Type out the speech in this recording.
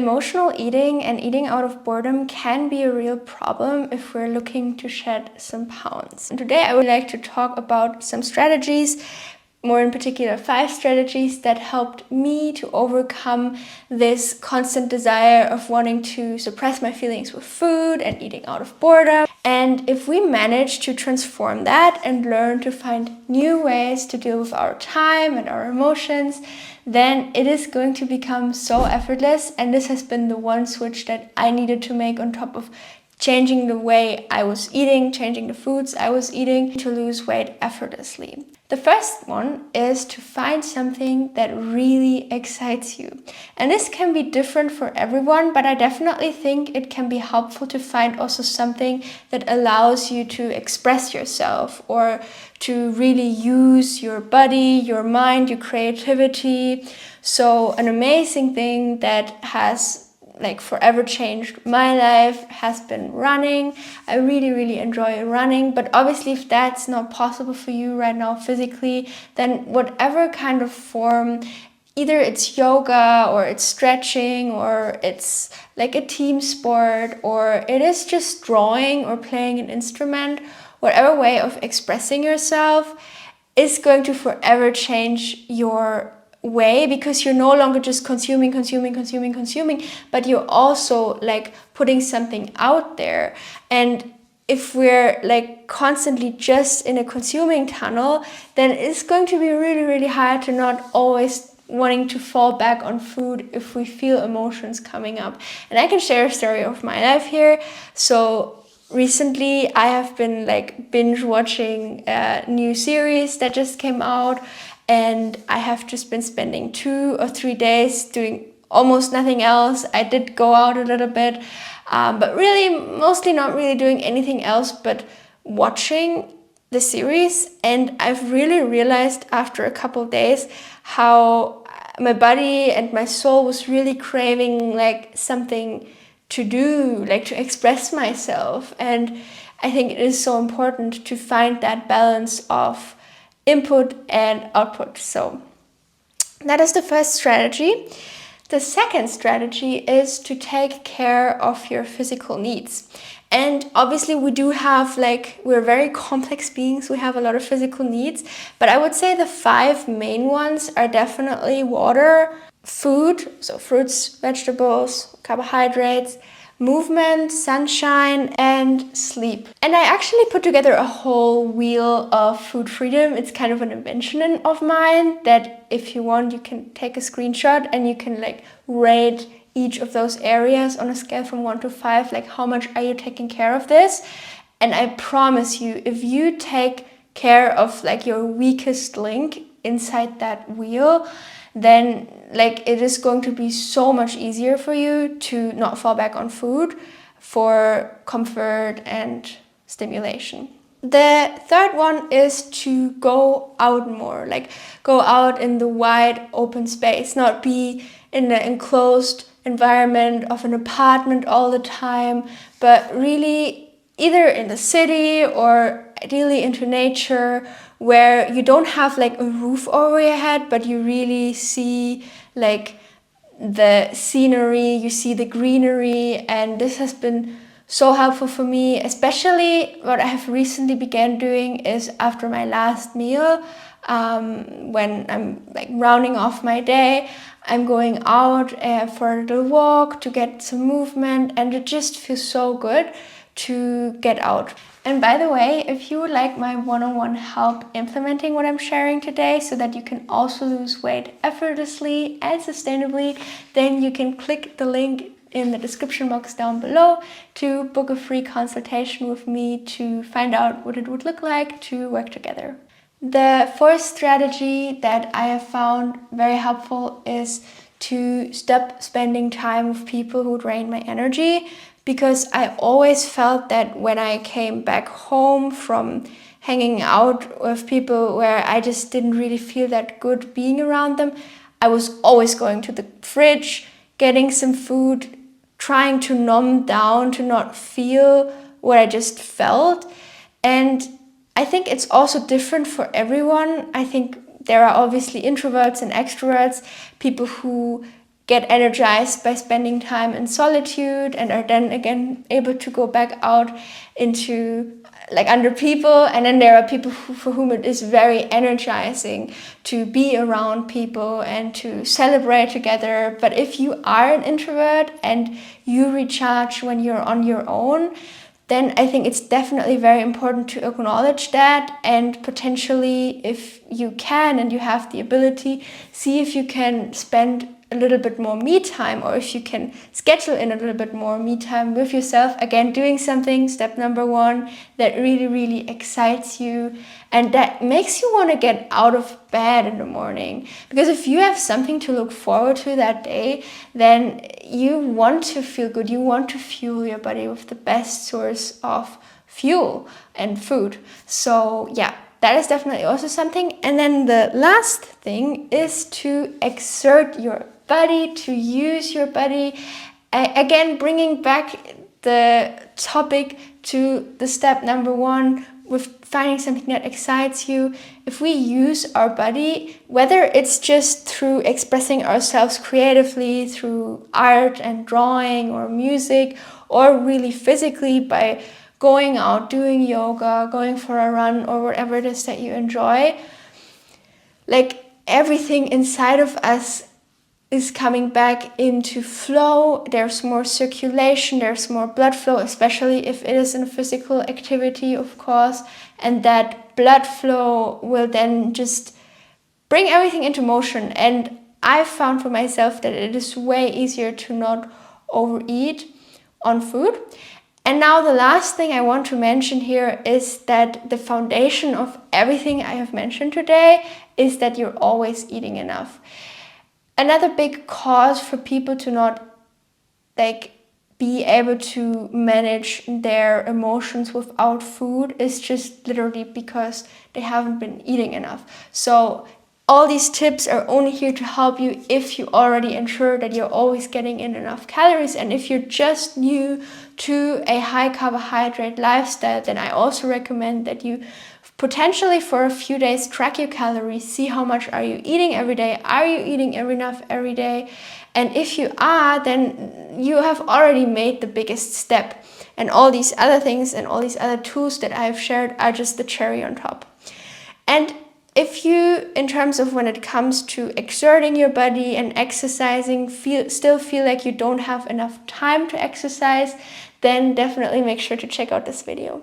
Emotional eating and eating out of boredom can be a real problem if we're looking to shed some pounds. And today I would like to talk about some strategies, more in particular 5 strategies that helped me to overcome this constant desire of wanting to suppress my feelings with food and eating out of boredom. And if we manage to transform that and learn to find new ways to deal with our time and our emotions, then it is going to become so effortless. And this has been the one switch that I needed to make on top of changing the way I was eating, changing the foods I was eating to lose weight effortlessly. The first one is to find something that really excites you. And this can be different for everyone, but I definitely think it can be helpful to find also something that allows you to express yourself or to really use your body, your mind, your creativity. So an amazing thing that has forever changed my life has been running. I really enjoy running, but obviously if that's not possible for you right now physically, then whatever kind of form, either it's yoga or it's stretching or it's like a team sport or it is just drawing or playing an instrument, whatever way of expressing yourself is going to forever change your way, because you're no longer just consuming, but you're also putting something out there. And if we're constantly just in a consuming tunnel, then it's going to be really hard to not always wanting to fall back on food if we feel emotions coming up. And I can share a story of my life here. So recently I have been binge watching a new series that just came out, and I have just been spending 2 or 3 days doing almost nothing else. I did go out a little bit, but really mostly not really doing anything else but watching the series. And I've really realized after a couple of days how my body and my soul was really craving something to do, to express myself. And I think it is so important to find that balance of input and output. So that is the first strategy. The second strategy is to take care of your physical needs. And obviously we do have we're very complex beings. We have a lot of physical needs, but I would say the 5 main ones are definitely water, food, so fruits, vegetables, carbohydrates, movement, sunshine, and sleep. And I actually put together a whole wheel of food freedom. It's kind of an invention of mine that if you want, you can take a screenshot and you can rate each of those areas on a scale from 1 to 5, how much are you taking care of this? And I promise you, if you take care of your weakest link inside that wheel, then it is going to be so much easier for you to not fall back on food for comfort and stimulation. The third one is to go out more, go out in the wide open space, not be in the enclosed environment of an apartment all the time, but really either in the city or ideally into nature, where you don't have a roof over your head, but you really see the scenery, you see the greenery. And this has been so helpful for me. Especially what I have recently began doing is after my last meal, when I'm rounding off my day, I'm going out for a little walk to get some movement, and it just feels so good to get out. And by the way, if you would like my one-on-one help implementing what I'm sharing today so that you can also lose weight effortlessly and sustainably, then you can click the link in the description box down below to book a free consultation with me to find out what it would look like to work together. The fourth strategy that I have found very helpful is to stop spending time with people who drain my energy, because I always felt that when I came back home from hanging out with people where I just didn't really feel that good being around them, I was always going to the fridge, getting some food, trying to numb down, to not feel what I just felt. And I think it's also different for everyone. I think there are obviously introverts and extroverts, people who get energized by spending time in solitude and are then again able to go back out into like under people. And then there are people for whom it is very energizing to be around people and to celebrate together. But if you are an introvert and you recharge when you're on your own, then I think it's definitely very important to acknowledge that, and potentially, if you can and you have the ability, see if you can spend a little bit more me time, or if you can schedule in a little bit more me time with yourself. Again, doing something, step number 1, that really, really excites you and that makes you want to get out of bed in the morning. Because if you have something to look forward to that day, then you want to feel good. You want to fuel your body with the best source of fuel and food. So yeah, that is definitely also something. And then the last thing is to exert your body, to use your body. Again, bringing back the topic to the step number 1 with finding something that excites you. If we use our body, whether it's just through expressing ourselves creatively through art and drawing or music, or really physically by going out, doing yoga, going for a run, or whatever it is that you enjoy, like everything inside of us is coming back into flow. There's more circulation, there's more blood flow, especially if it is in physical activity, of course. And that blood flow will then just bring everything into motion. And I found for myself that it is way easier to not overeat on food. And now the last thing I want to mention here is that the foundation of everything I have mentioned today is that you're always eating enough. Another big cause for people to not be able to manage their emotions without food is just literally because they haven't been eating enough. So all these tips are only here to help you if you already ensure that you're always getting in enough calories. And if you're just new to a high carbohydrate lifestyle, then I also recommend that you potentially for a few days track your calories, see how much are you eating every day, are you eating enough every day, and if you are, then you have already made the biggest step, and all these other things and all these other tools that I have shared are just the cherry on top. And if you, in terms of when it comes to exerting your body and exercising, still feel like you don't have enough time to exercise, then definitely make sure to check out this video.